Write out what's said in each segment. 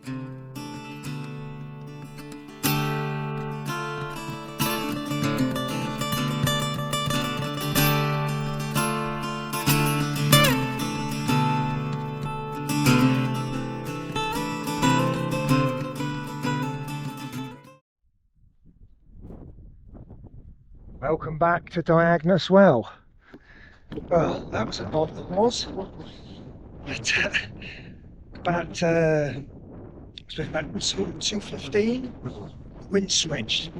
Welcome back to Diagonus Well. Well, that was a night that was. But, about 2:15, wind switched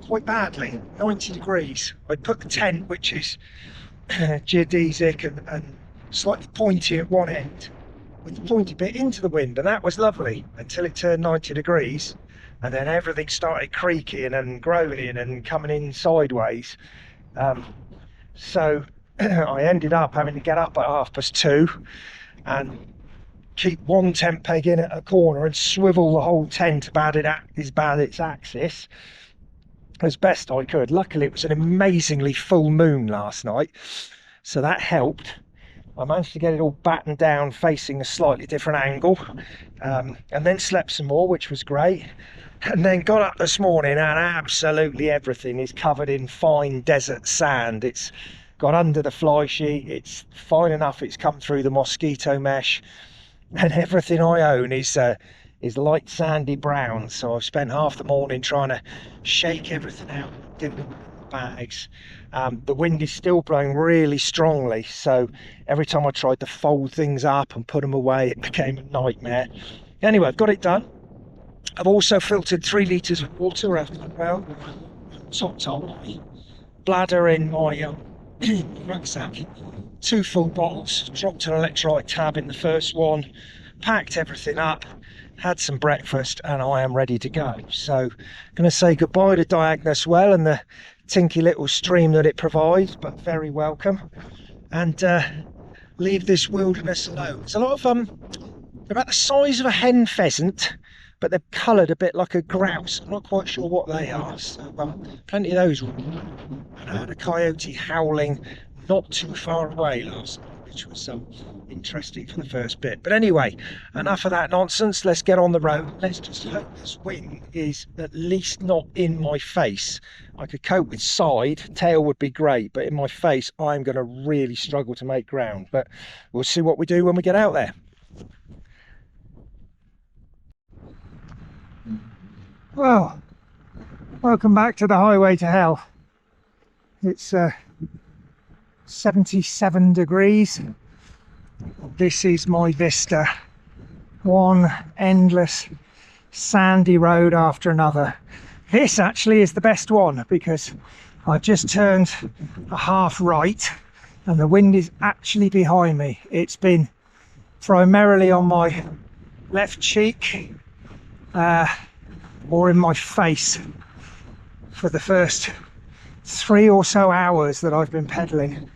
quite badly, 90 degrees. I put the tent, which is geodesic and slightly pointy at one end, with the pointy bit into the wind, and that was lovely until it turned 90 degrees. And then everything started creaking and groaning and coming in sideways. So I ended up having to get up at 2:30 and keep one tent peg in at a corner and swivel the whole tent about its axis as best I could. Luckily it was an amazingly full moon last night, so that helped. I managed to get it all battened down facing a slightly different angle, and then slept some more, which was great. And then got up this morning and absolutely everything is covered in fine desert sand. It's got under the fly sheet, it's fine enough it's come through the mosquito mesh, and everything I own is light sandy brown. So I've spent half the morning trying to shake everything out, do the bags. The wind is still blowing really strongly, so every time I tried to fold things up and put them away, it became a nightmare. Anyway, I've got it done. I've also filtered 3 litres of water out of the well, topped up my bladder in my rucksack, 2 full bottles, dropped an electrolyte tab in the first one, packed everything up, had some breakfast, and I am ready to go. So I'm going to say goodbye to Diagonus Well and the tinky little stream that it provides, but very welcome, and leave this wilderness alone. There's a lot of they're about the size of a hen pheasant, but they're coloured a bit like a grouse. I'm not quite sure what they are. So plenty of those. And I had a coyote howling not too far away last night, which was interesting for the first bit. But anyway, enough of that nonsense. Let's get on the road. Let's just hope this wind is at least not in my face. I could cope with side, tail would be great, but in my face I'm going to really struggle to make ground. But we'll see what we do when we get out there. Well, welcome back to the highway to hell. It's 77 degrees. This is my vista. One endless sandy road after another. This actually is the best one because I've just turned a half right and the wind is actually behind me. It's been primarily on my left cheek, or in my face for the first 3 or so hours that I've been pedalling.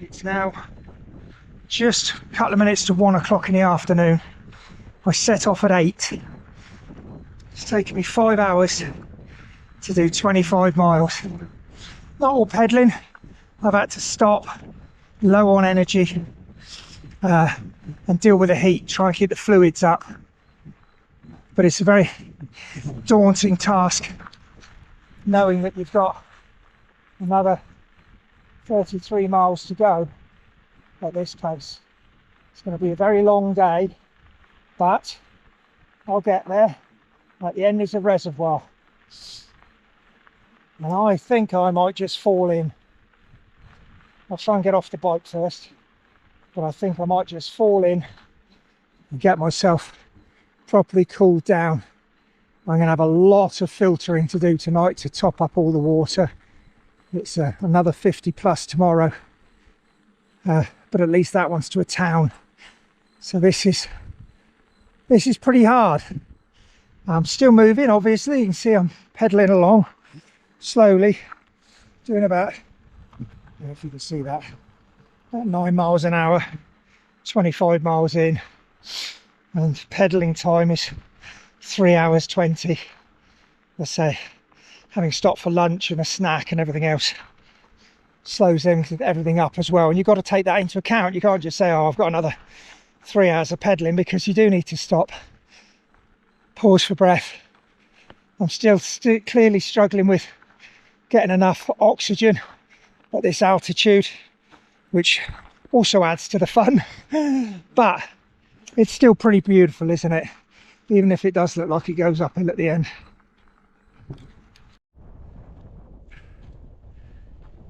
It's now just a couple of minutes to 1 o'clock in the afternoon. I set off at 8. It's taken me 5 hours to do 25 miles. Not all pedaling. I've had to stop, low on energy, and deal with the heat, try and keep the fluids up. But it's a very daunting task, knowing that you've got another 33 miles to go at this pace. It's going to be a very long day, but I'll get there. At the end is a reservoir, and I think I might just fall in. I'll try and get off the bike first, but I think I might just fall in and get myself properly cooled down. I'm going to have a lot of filtering to do tonight to top up all the water. It's another 50 plus tomorrow, but at least that one's to a town. So this is pretty hard. I'm still moving, obviously. You can see I'm pedaling along slowly, doing about, I don't know if you can see that, about 9 miles an hour, 25 miles in, and pedaling time is 3 hours 20. Let's say having stopped for lunch and a snack and everything else slows everything up as well, and you've got to take that into account. You can't just say, oh, I've got another 3 hours of pedalling, because you do need to stop, pause for breath. I'm still clearly struggling with getting enough oxygen at this altitude, which also adds to the fun. But it's still pretty beautiful, isn't it? Even if it does look like it goes uphill at the end.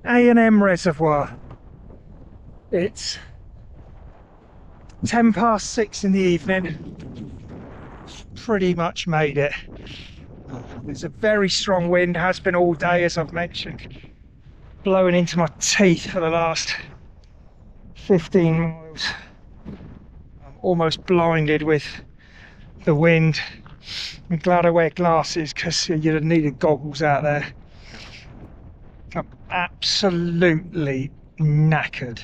A&M Reservoir. It's 6:10 in the evening. Pretty much made it. There's a very strong wind, has been all day, as I've mentioned, blowing into my teeth for the last 15 miles. I'm almost blinded with the wind. I'm glad I wear glasses, because you'd have needed goggles out there. I'm absolutely knackered.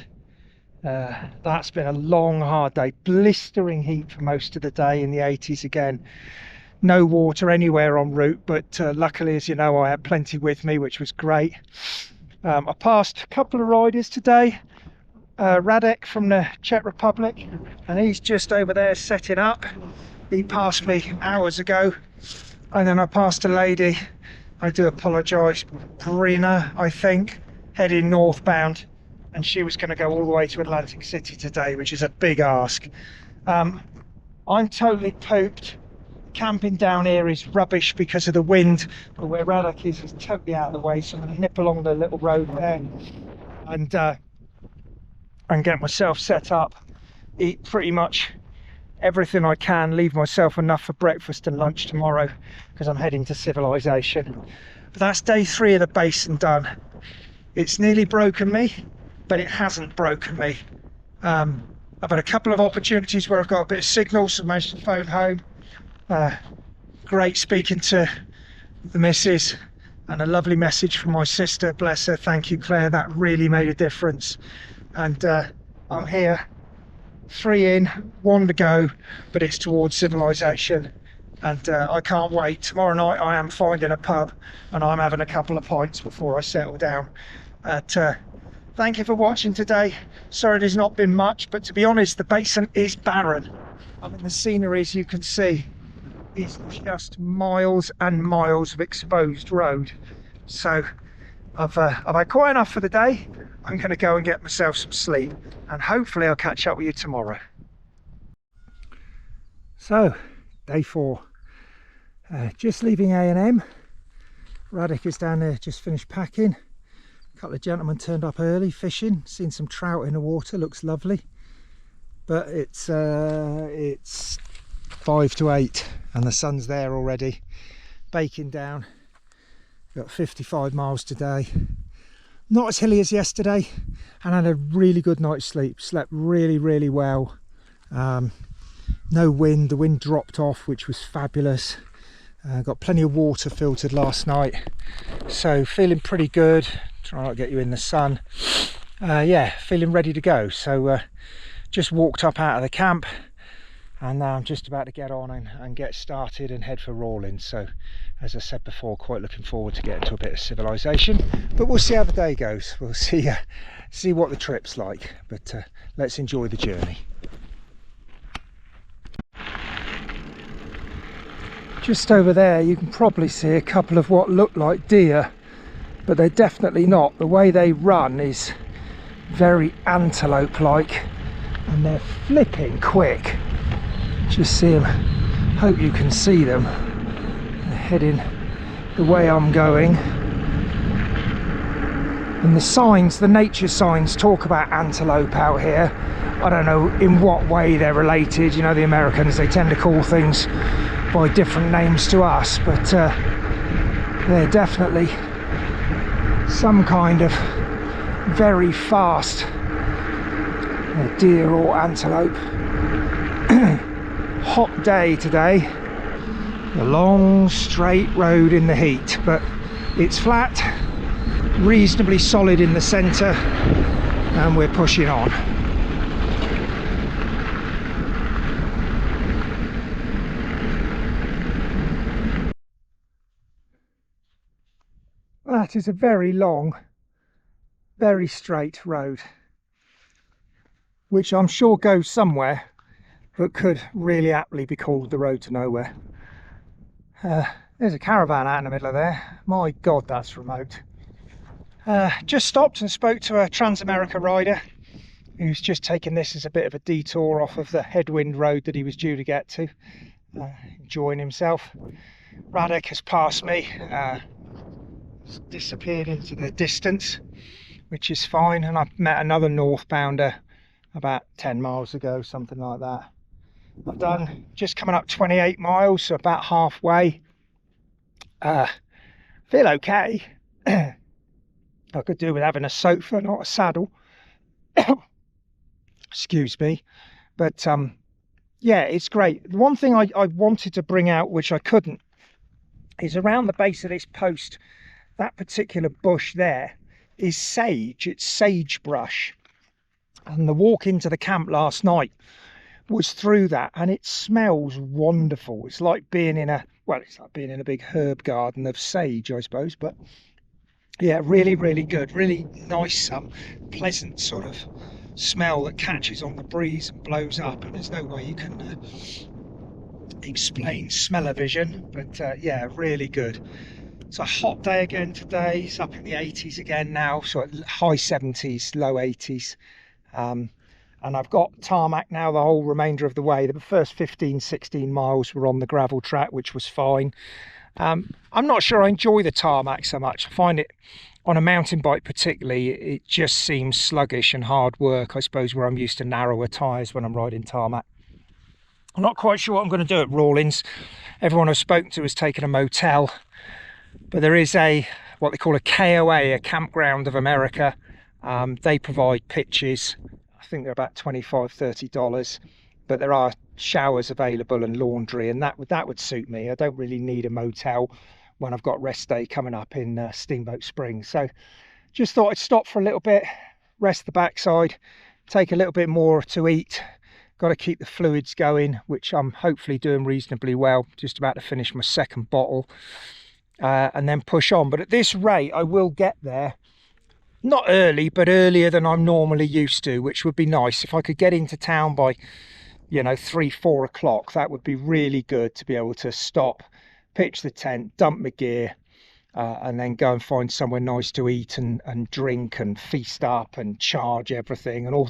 That's been a long, hard day. Blistering heat for most of the day, in the 80s again. No water anywhere en route, but luckily, as you know, I had plenty with me, which was great. I passed a couple of riders today. Radek from the Czech Republic, and he's just over there setting up. He passed me hours ago. And then I passed a lady, I do apologise, Brina, I think, heading northbound, and she was going to go all the way to Atlantic City today, which is a big ask. I'm totally pooped. Camping down here is rubbish because of the wind, but where Radek is totally out of the way, so I'm going to nip along the little road there and get myself set up, eat pretty much everything I can, leave myself enough for breakfast and lunch tomorrow, because I'm heading to civilization. But that's day 3 of the basin done. It's nearly broken me, but it hasn't broken me. I've had a couple of opportunities where I've got a bit of signal, so I managed to phone home. Great speaking to the missus, and a lovely message from my sister, bless her. Thank you, Claire, that really made a difference. And I'm here, 3 in, 1 to go, but it's towards civilization, and I can't wait. Tomorrow night I am finding a pub and I'm having a couple of pints before I settle down. Thank you for watching today. Sorry there's not been much, but to be honest, the basin is barren. I mean, the scenery, as you can see, is just miles and miles of exposed road. So I've had quite enough for the day. I'm going to go and get myself some sleep, and hopefully I'll catch up with you tomorrow. So, day 4. Just leaving A&M. Radek is down there, just finished packing. A couple of gentlemen turned up early fishing. Seen some trout in the water, looks lovely. But it's 5 to 8 and the sun's there already, baking down. Got 55 miles today. Not as hilly as yesterday, and had a really good night's sleep. Slept really well. No wind, the wind dropped off, which was fabulous. Got plenty of water filtered last night, so feeling pretty good. Try not to get you in the sun. Yeah, feeling ready to go. So just walked up out of the camp, and now I'm just about to get on and get started and head for Rawlins. So as I said before, quite looking forward to getting to a bit of civilization, but we'll see how the day goes. We'll see what the trip's like, but let's enjoy the journey. Just over there you can probably see a couple of what look like deer, but they're definitely not. The way they run is very antelope like, and they're flipping quick. Just see them, hope you can see them. They're heading the way I'm going, and the signs, the nature signs, talk about antelope out here. I don't know in what way they're related. You know, the Americans, they tend to call things by different names to us, but they're definitely some kind of very fast deer or antelope. Hot day today, a long straight road in the heat, but it's flat, reasonably solid in the centre, and we're pushing on. That is a very long, very straight road, which I'm sure goes somewhere, but could really aptly be called the road to nowhere. There's a caravan out in the middle of there. My God, that's remote. Just stopped and spoke to a Transamerica rider who's just taken this as a bit of a detour off of the headwind road that he was due to get to, enjoying himself. Radek has passed me, disappeared into the distance, which is fine, and I've met another northbounder about 10 miles ago, something like that. I've done just coming up 28 miles, so about halfway. Feel okay. I could do with having a sofa, not a saddle. Excuse me. But yeah, it's great. The one thing I wanted to bring out, which I couldn't, is around the base of this post, that particular bush there is sage. It's sagebrush. And the walk into the camp last night was through that, and it smells wonderful. It's like being in a, well, it's like being in a big herb garden of sage, I suppose. But yeah, really, really good. Really nice, pleasant sort of smell that catches on the breeze and blows up, and there's no way you can explain smell-o-vision, but yeah, really good. It's a hot day again today. It's up in the 80s again now, so high 70s, low 80s, and I've got tarmac now the whole remainder of the way. The first 15-16 miles were on the gravel track, which was fine. I'm not sure I enjoy the tarmac so much. I find it, on a mountain bike particularly, it just seems sluggish and hard work, I suppose, where I'm used to narrower tyres when I'm riding tarmac. I'm not quite sure what I'm going to do at Rawlins. Everyone I've spoken to has taken a motel, but there is a, what they call a KOA, a Campground of America. They provide pitches. I think they're about $25–30, but there are showers available and laundry, and that would suit me. I don't really need a motel when I've got rest day coming up in Steamboat Springs. So just thought I'd stop for a little bit, rest the backside, take a little bit more to eat. Got to keep the fluids going, which I'm hopefully doing reasonably well. Just about to finish my second bottle, and then push on. But at this rate, I will get there, not early, but earlier than I'm normally used to, which would be nice. If I could get into town by, you know, 3–4 o'clock, that would be really good to be able to stop, pitch the tent, dump my gear, and then go and find somewhere nice to eat and drink and feast up and charge everything and all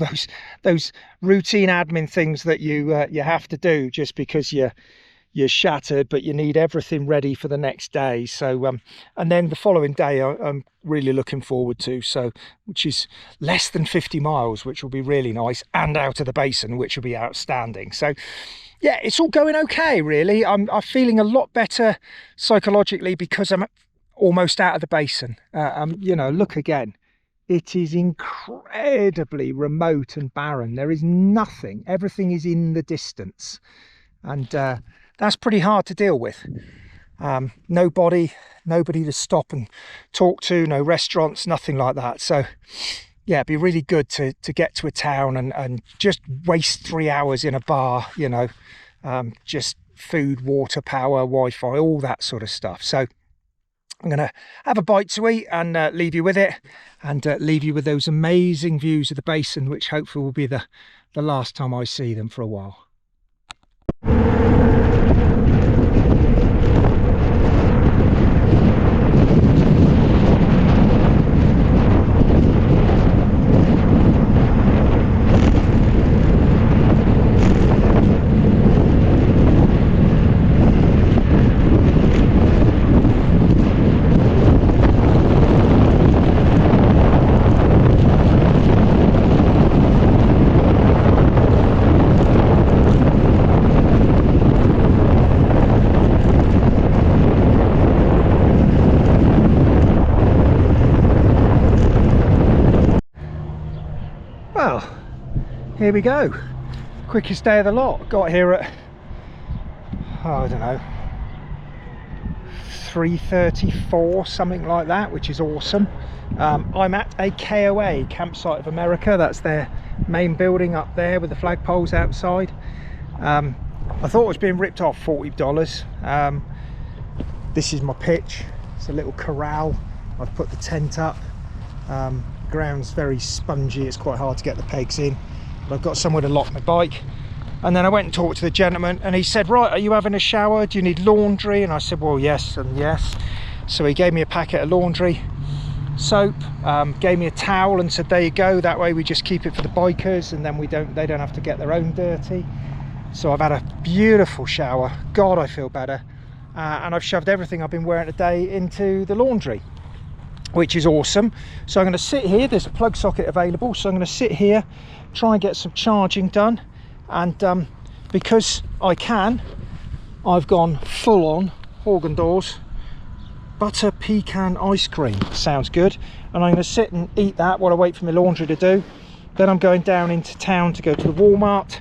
those routine admin things that you have to do just because you're shattered, but you need everything ready for the next day. So and then the following day I'm really looking forward to, so which is less than 50 miles, which will be really nice, and out of the basin, which will be outstanding. So yeah, it's all going okay, really. I'm feeling a lot better psychologically because I'm almost out of the basin. You know, look again, it is incredibly remote and barren. There is nothing, everything is in the distance, and that's pretty hard to deal with. Nobody to stop and talk to, no restaurants, nothing like that. So yeah, it'd be really good to get to a town and just waste 3 hours in a bar, you know, just food, water, power, Wi-Fi, all that sort of stuff. So I'm going to have a bite to eat and leave you with it, and leave you with those amazing views of the basin, which hopefully will be the last time I see them for a while. Well, here we go. Quickest day of the lot. Got here at, I don't know, 3:34, something like that, which is awesome. I'm at a KOA, Campsite of America. That's their main building up there with the flagpoles outside. I thought it was being ripped off, $40. This is my pitch. It's a little corral. I've put the tent up. Ground's very spongy, it's quite hard to get the pegs in, but I've got somewhere to lock my bike. And then I went and talked to the gentleman, and he said, right, are you having a shower? Do you need laundry? And I said, well, yes and yes. So he gave me a packet of laundry soap, gave me a towel, and said, there you go, that way we just keep it for the bikers, and then they don't have to get their own dirty. So I've had a beautiful shower. God, I feel better. And I've shoved everything I've been wearing today into the laundry, which is awesome. So I'm going to sit here, there's a plug socket available, so I'm going to sit here, try and get some charging done. And because I can, I've gone full on Haagen-Dazs butter pecan ice cream. Sounds good. And I'm going to sit and eat that while I wait for my laundry to do. Then I'm going down into town to go to the Walmart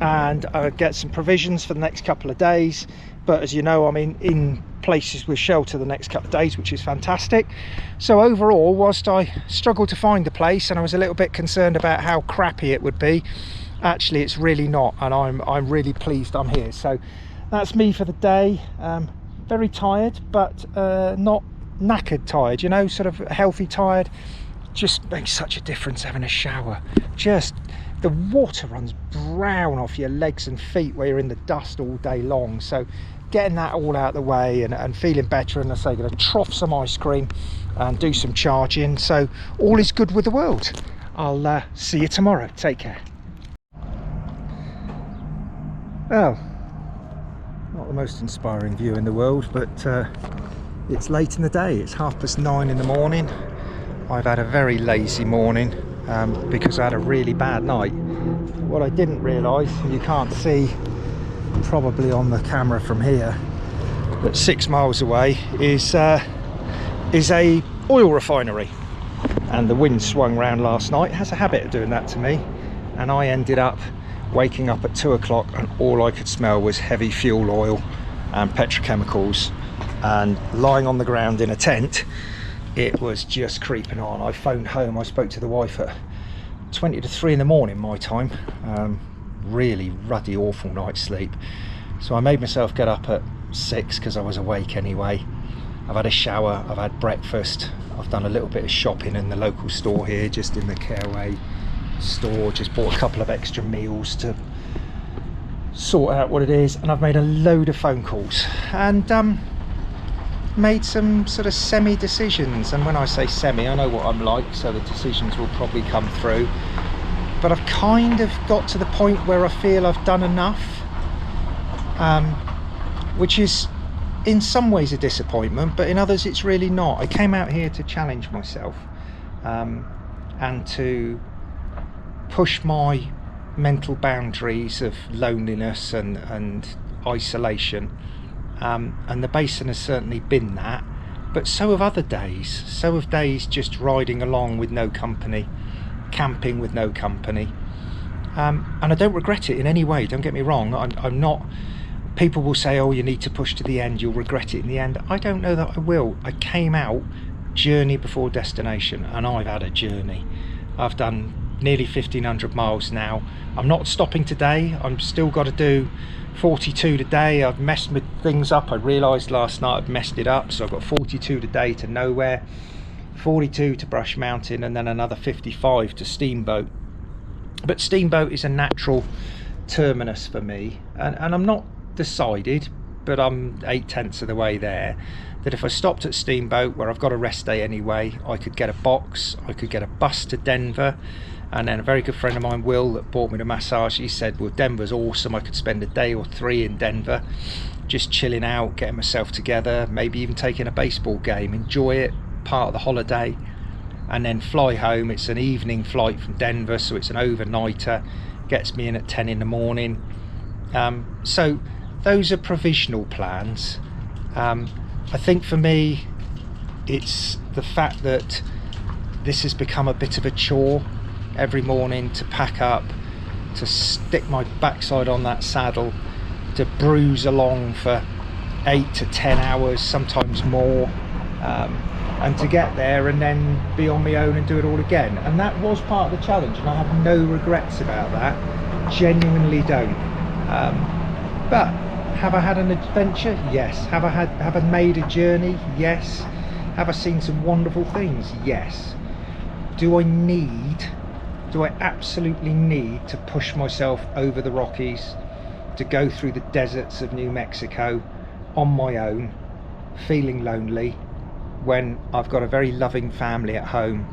and get some provisions for the next couple of days. But as you know, I'm in places with shelter the next couple of days, which is fantastic. So overall, whilst I struggled to find the place and I was a little bit concerned about how crappy it would be, actually it's really not, and I'm really pleased I'm here. So that's me for the day. Very tired, but not knackered tired, you know, sort of healthy tired. Just makes such a difference having a shower. Just the water runs brown off your legs and feet where you're in the dust all day long. So getting that all out of the way and feeling better, and I say, going to trough some ice cream and do some charging. So all is good with the world. I'll see you tomorrow. Take care. Well, not the most inspiring view in the world, but it's late in the day. It's 9:30 in the morning. I've had a very lazy morning because I had a really bad night. What I didn't realise, and you can't see probably on the camera from here, but 6 miles away is a oil refinery, and the wind swung round last night. It has a habit of doing that to me, and I ended up waking up at 2 o'clock and all I could smell was heavy fuel oil and petrochemicals, and lying on the ground in a tent, it was just creeping on. I phoned home. I spoke to the wife at 20 to 3 in the morning my time. Really ruddy, awful night's sleep. So I made myself get up at 6 because I was awake anyway. I've had a shower, I've had breakfast, I've done a little bit of shopping in the local store here, just in the Caraway store. Just bought a couple of extra meals to sort out what it is, and I've made a load of phone calls and made some sort of semi decisions. And when I say semi, I know what I'm like, so the decisions will probably come through. But I've kind of got to the point where I feel I've done enough, which is in some ways a disappointment, but in others it's really not. I came out here to challenge myself and to push my mental boundaries of loneliness and isolation, and the basin has certainly been that, but so have other days. So have days just riding along with no company, camping with no company, and I don't regret it in any way, don't get me wrong. I'm not, people will say, oh, you need to push to the end, you'll regret it in the end. I don't know that I will. I came out journey before destination, and I've had a journey. I've done nearly 1,500 miles now. I'm not stopping today. I'm still got to do 42 today. I've messed things up. I realised last night I'd messed it up, so I've got 42 today to nowhere, 42 to Brush Mountain, and then another 55 to Steamboat. But Steamboat is a natural terminus for me, and I'm not decided, but I'm 8/10 of the way there, that if I stopped at Steamboat, where I've got a rest day anyway, I could get a box, I could get a bus to Denver. And then a very good friend of mine, Will, that bought me the massage, he said, well, Denver's awesome, I could spend a day or 3 in Denver just chilling out, getting myself together, maybe even taking a baseball game, enjoy it, part of the holiday, and then fly home. It's an evening flight from Denver, so it's an overnighter, gets me in at 10 in the morning. So those are provisional plans. I think for me, it's the fact that this has become a bit of a chore every morning, to pack up, to stick my backside on that saddle, to bruise along for 8 to 10 hours, sometimes more, and to get there and then be on my own and do it all again. And that was part of the challenge, and I have no regrets about that, genuinely don't. But have I had an adventure? Yes. Have I made a journey? Yes. Have I seen some wonderful things? Yes. Do I need Do I absolutely need to push myself over the Rockies, to go through the deserts of New Mexico on my own, feeling lonely, when I've got a very loving family at home,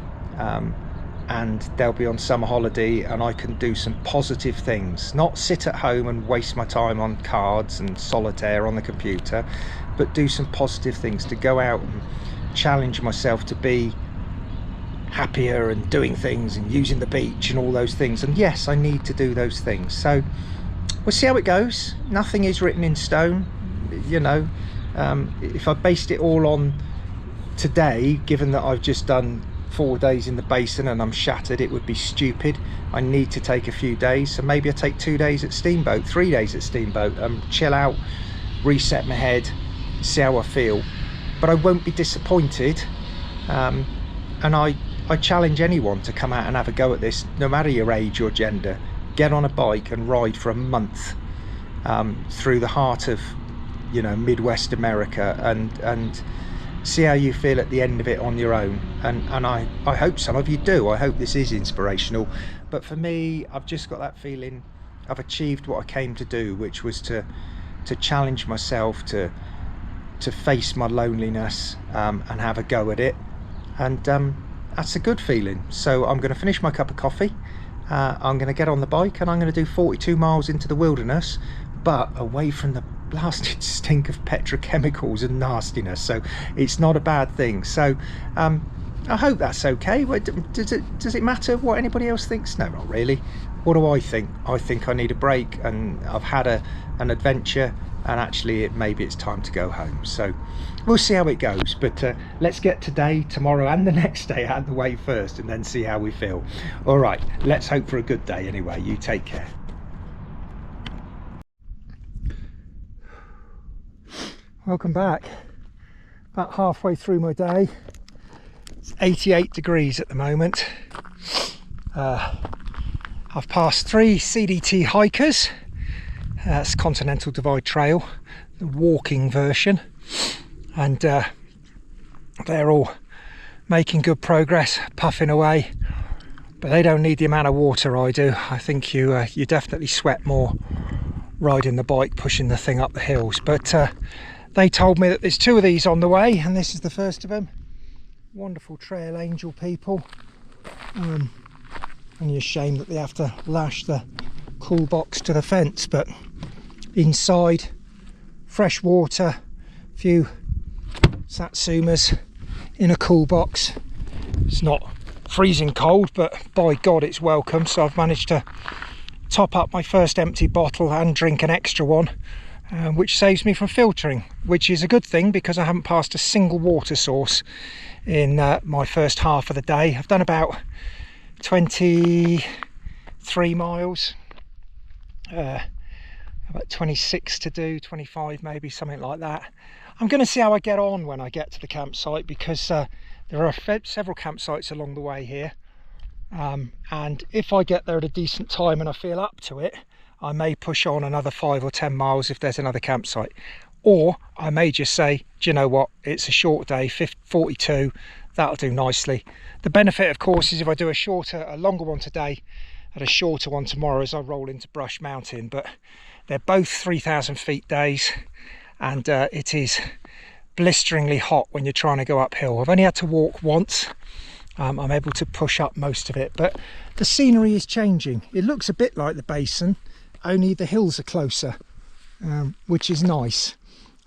and they'll be on summer holiday, and I can do some positive things, not sit at home and waste my time on cards and solitaire on the computer, but do some positive things, to go out and challenge myself to be happier and doing things and using the beach and all those things. And yes, I need to do those things. So we'll see how it goes. Nothing is written in stone, you know. If I based it all on today, given that I've just done 4 days in the basin and I'm shattered, it would be stupid. I need to take a few days, so maybe I take 2 days at Steamboat, 3 days at Steamboat, chill out, reset my head, see how I feel. But I won't be disappointed, and I challenge anyone to come out and have a go at this, no matter your age or gender. Get on a bike and ride for a month through the heart of, you know, Midwest America, and see how you feel at the end of it on your own. And I hope some of you do. I hope this is inspirational. But for me, I've just got that feeling I've achieved what I came to do, which was to challenge myself to face my loneliness, and have a go at it. And that's a good feeling. So I'm going to finish my cup of coffee, I'm going to get on the bike, and I'm going to do 42 miles into the wilderness, but away from the blasted stink of petrochemicals and nastiness. So it's not a bad thing. So I hope that's okay. Does it matter what anybody else thinks? No, not really. What do I think? I think I need a break, and I've had an adventure, and actually maybe it's time to go home. So we'll see how it goes. But let's get today, tomorrow and the next day out of the way first, and then see how we feel. All right, let's hope for a good day anyway. You take care. Welcome back. About halfway through my day. It's 88 degrees at the moment. I've passed 3 CDT hikers. That's Continental Divide Trail, the walking version, and they're all making good progress, puffing away, but they don't need the amount of water I do. I think you definitely sweat more riding the bike, pushing the thing up the hills. But they told me that there's 2 of these on the way, and this is the first of them. Wonderful Trail Angel people. Only a shame that they have to lash the cool box to the fence, but inside, fresh water, few satsumas in a cool box. It's not freezing cold, but by God it's welcome. So I've managed to top up my first empty bottle and drink an extra one, which saves me from filtering, which is a good thing because I haven't passed a single water source in my first half of the day. I've done about 23 miles, about 26 to do, 25 maybe, something like that. I'm going to see how I get on when I get to the campsite, because there are several campsites along the way here, and if I get there at a decent time and I feel up to it, I may push on another 5 or 10 miles if there's another campsite, or I may just say, do you know what, it's a short day, 42, that'll do nicely. The benefit, of course, is if I do a longer one today and a shorter one tomorrow as I roll into Brush Mountain. But they're both 3,000 feet days, and it is blisteringly hot when you're trying to go uphill. I've only had to walk once. I'm able to push up most of it, but the scenery is changing. It looks a bit like the basin, only the hills are closer, which is nice.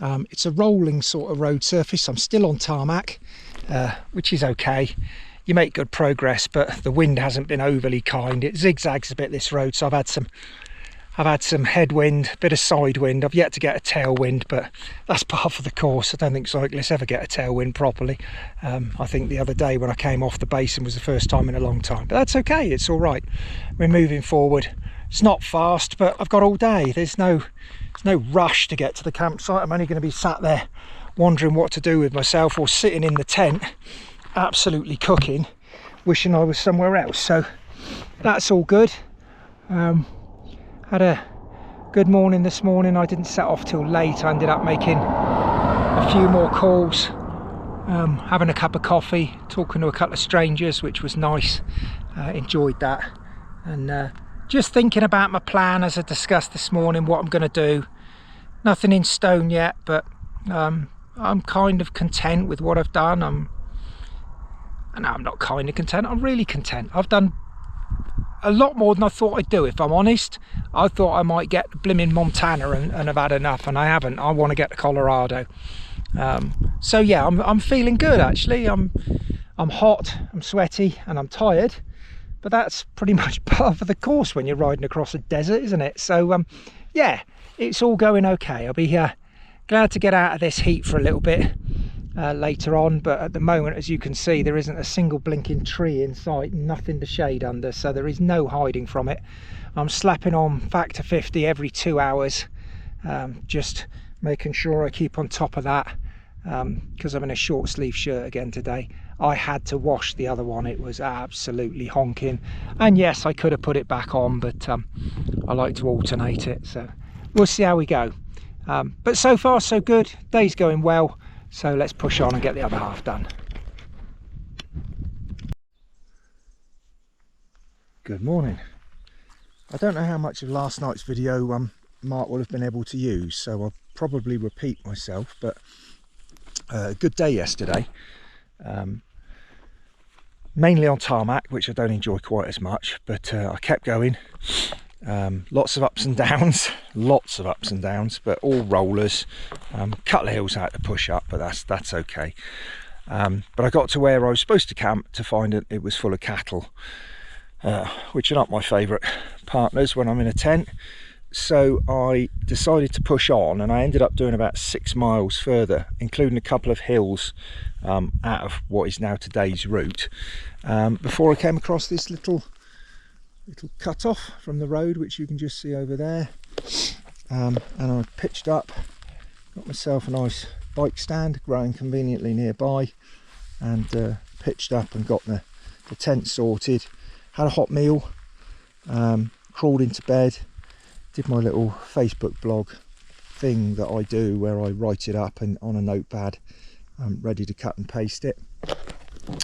It's a rolling sort of road surface. I'm still on tarmac, which is okay. You make good progress, but the wind hasn't been overly kind. It zigzags a bit, this road, so I've had some headwind, a bit of side wind. I've yet to get a tailwind, but that's part of the course. I don't think cyclists ever get a tailwind properly. I think the other day when I came off the basin was the first time in a long time, but that's okay, it's all right. We're moving forward. It's not fast, but I've got all day. There's no rush to get to the campsite. I'm only going to be sat there wondering what to do with myself, or sitting in the tent absolutely cooking, wishing I was somewhere else. So that's all good. Had a good morning this morning. I didn't set off till late. I ended up making a few more calls, having a cup of coffee, talking to a couple of strangers, which was nice, enjoyed that. And just thinking about my plan as I discussed this morning, what I'm going to do. Nothing in stone yet, but I'm kind of content with what I've done. I'm not kind of content, I'm really content. I've done a lot more than I thought I'd do, if I'm honest. I thought I might get blimmin' Montana and have had enough, and I haven't. I want to get to Colorado. So yeah, I'm feeling good actually. I'm hot, I'm sweaty, and I'm tired, but that's pretty much part of the course when you're riding across a desert, isn't it? So yeah, it's all going okay. I'll be glad to get out of this heat for a little bit later on, but at the moment, as you can see, there isn't a single blinking tree in sight, nothing to shade under, so there is no hiding from it. I'm slapping on factor 50 every 2 hours, just making sure I keep on top of that, because I'm in a short sleeve shirt again today. I had to wash the other one, it was absolutely honking, and yes, I could have put it back on, but I like to alternate it, so we'll see how we go. But so far so good, day's going well, so let's push on and get the other half done. Good morning. I don't know how much of last night's video Mark will have been able to use, so I'll probably repeat myself, but a good day yesterday. Mainly on tarmac, which I don't enjoy quite as much, but I kept going. Lots of ups and downs, but all rollers. Couple of hills out to push up, but that's okay. But I got to where I was supposed to camp to find it was full of cattle, which are not my favourite partners when I'm in a tent. So I decided to push on, and I ended up doing about 6 miles further, including a couple of hills out of what is now today's route, before I came across this little cut off from the road, which you can just see over there. And I pitched up, got myself a nice bike stand growing conveniently nearby, and pitched up and got the tent sorted, had a hot meal, crawled into bed, did my little Facebook blog thing that I do where I write it up and on a notepad, ready to cut and paste it,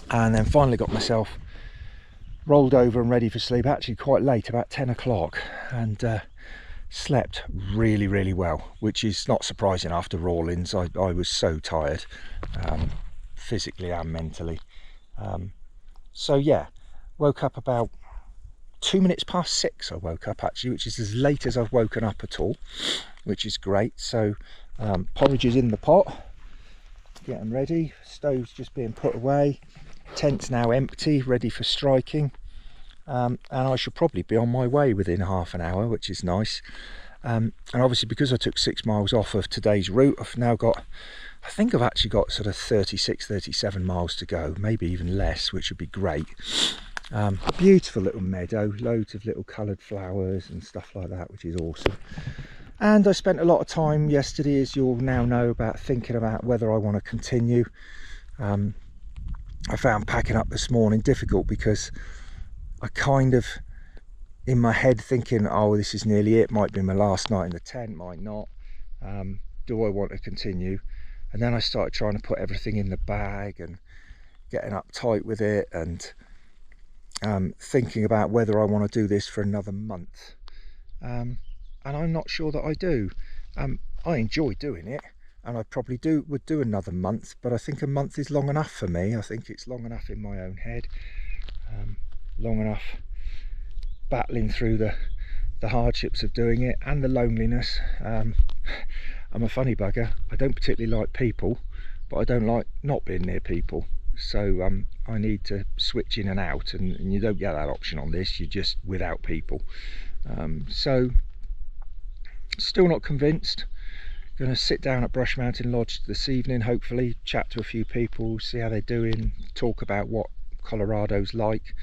and then finally got myself rolled over and ready for sleep, actually quite late, about 10 o'clock, and slept really well, which is not surprising after Rawlins. I was so tired, physically and mentally. So yeah, woke up about 2 minutes past 6. I woke up actually, which is as late as I've woken up at all, which is great. So porridge is in the pot, getting ready, stove's just being put away, tent's now empty, ready for striking, and I should probably be on my way within half an hour, which is nice. And obviously, because I took 6 miles off of today's route, I've now got, I think I've actually got sort of 36-37 miles to go, maybe even less, which would be great. Beautiful little meadow, loads of little coloured flowers and stuff like that, which is awesome. And I spent a lot of time yesterday, as you'll now know, about thinking about whether I want to continue. I found packing up this morning difficult because I kind of, in my head, thinking, oh, this is nearly it, might be my last night in the tent, might not. Do I want to continue? And then I started trying to put everything in the bag and getting uptight with it, and thinking about whether I want to do this for another month. And I'm not sure that I do. I enjoy doing it, and I probably would do another month, but I think a month is long enough for me. I think it's long enough in my own head, long enough battling through the hardships of doing it and the loneliness. I'm a funny bugger. I don't particularly like people, but I don't like not being near people. So I need to switch in and out, and you don't get that option on this. You're just without people. So still not convinced. Going to sit down at Brush Mountain Lodge this evening, hopefully chat to a few people, see how they're doing, talk about what Colorado's like.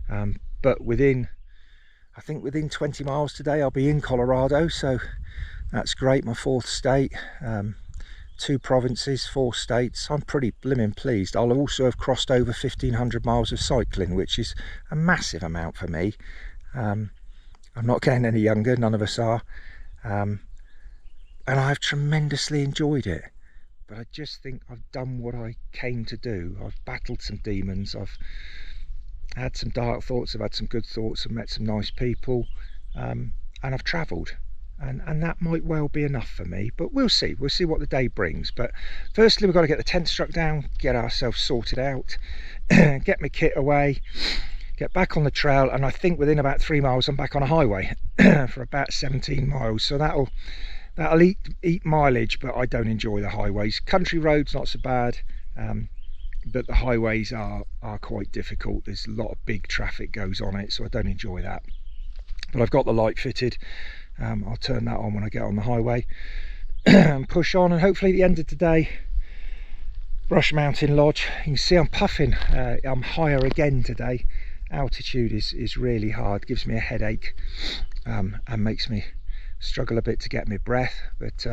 But I think within 20 miles today I'll be in Colorado, so that's great. My 4th state, 2 provinces, 4 states. I'm pretty blimmin' pleased. I'll also have crossed over 1,500 miles of cycling, which is a massive amount for me. I'm not getting any younger, none of us are, and I've tremendously enjoyed it. But I just think I've done what I came to do. I've battled some demons, I've had some dark thoughts, I've had some good thoughts, I've met some nice people, and I've travelled, and that might well be enough for me, but we'll see what the day brings. But firstly, we've got to get the tent struck down, get ourselves sorted out, get my kit away, get back on the trail, and I think within about 3 miles I'm back on a highway for about 17 miles, so that'll eat mileage, but I don't enjoy the highways. Country roads not so bad, but the highways are quite difficult. There's a lot of big traffic goes on it, so I don't enjoy that. But I've got the light fitted. I'll turn that on when I get on the highway and push on, and hopefully at the end of the day, Brush Mountain Lodge. You can see I'm puffing. I'm higher again today. Altitude is really hard, gives me a headache, and makes me struggle a bit to get my breath, but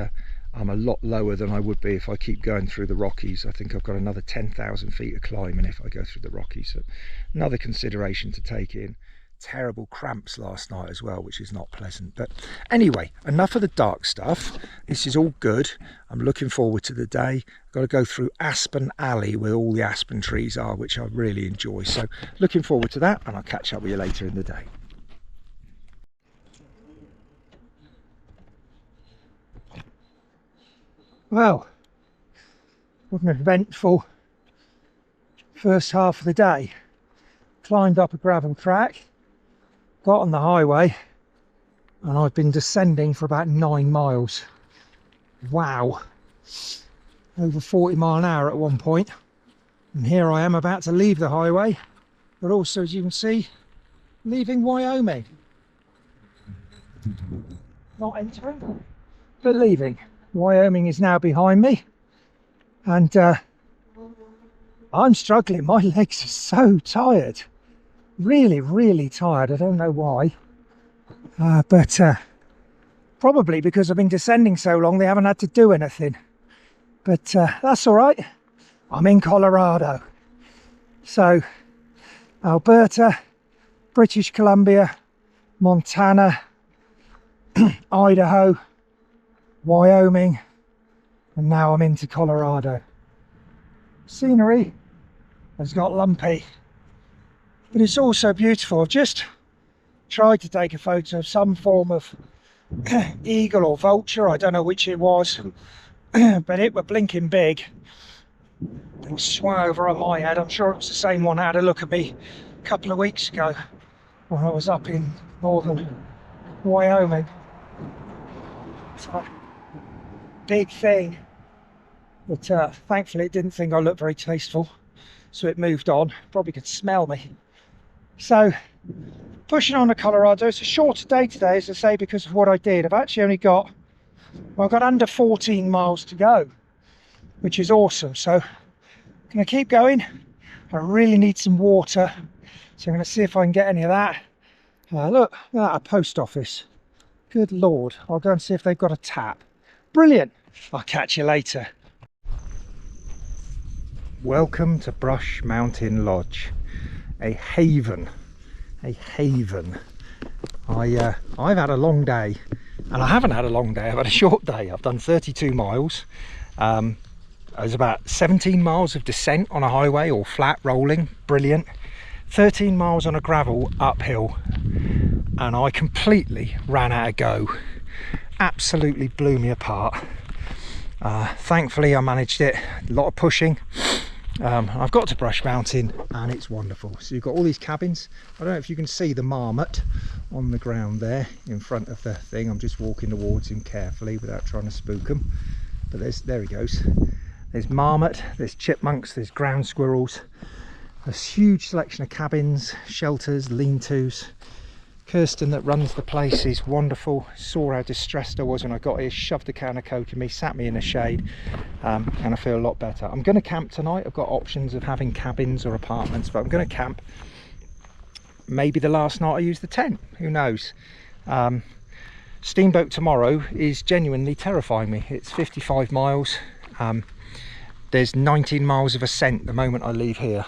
I'm a lot lower than I would be if I keep going through the Rockies. I think I've got another 10,000 feet of climbing if I go through the Rockies, so another consideration to take in. Terrible cramps last night as well, which is not pleasant. But anyway, enough of the dark stuff. This is all good. I'm looking forward to the day. I've got to go through Aspen Alley where all the aspen trees are, which I really enjoy, so looking forward to that, and I'll catch up with you later in the day. Well, what an eventful first half of the day. Climbed up a gravel track, got on the highway, and I've been descending for about 9 miles. Wow, over 40 mile an hour at one point, and here I am about to leave the highway, but also, as you can see, leaving Wyoming. Not entering, but leaving. Wyoming is now behind me, and I'm struggling. My legs are so tired, really tired. I don't know why, but probably because I've been descending so long they haven't had to do anything, but that's all right. I'm in Colorado, so Alberta, British Columbia, Montana, Idaho, Wyoming, and now I'm into Colorado. Scenery has got lumpy, but it's also beautiful. I've just tried to take a photo of some form of eagle or vulture, I don't know which it was, but it were blinking big and swung over on my head. I'm sure it was the same one that had a look at me a couple of weeks ago when I was up in northern Wyoming. So, big thing, but thankfully it didn't think I looked very tasteful, so it moved on. Probably could smell me. So pushing on to Colorado. It's a shorter day today, as I say, because of what I did. I've actually only got, well, I've got under 14 miles to go, which is awesome. So I'm going to keep going. I really need some water, so I'm going to see if I can get any of that. Look at that, a post office. Good Lord, I'll go and see if they've got a tap. Brilliant. I'll catch you later. Welcome to Brush Mountain Lodge, a haven. I've had a long day, and I haven't had a long day. I've had a short day. I've done 32 miles. There's about 17 miles of descent on a highway or flat rolling. Brilliant. 13 miles on a gravel uphill, and I completely ran out of go. Absolutely blew me apart. Thankfully I managed it. A lot of pushing. I've got to Brush Mountain, and it's wonderful. So you've got all these cabins. I don't know if you can see the marmot on the ground there in front of the thing. I'm just walking towards him carefully without trying to spook him, but there he goes. There's marmot, there's chipmunks, there's ground squirrels. There's a huge selection of cabins, shelters, lean-tos. Kirsten, that runs the place, is wonderful. Saw how distressed I was when I got here, shoved a can of Coke in me, sat me in the shade, and I feel a lot better. I'm going to camp tonight. I've got options of having cabins or apartments, but I'm going to camp. Maybe the last night I use the tent, who knows. Steamboat tomorrow is genuinely terrifying me. It's 55 miles. There's 19 miles of ascent the moment I leave here.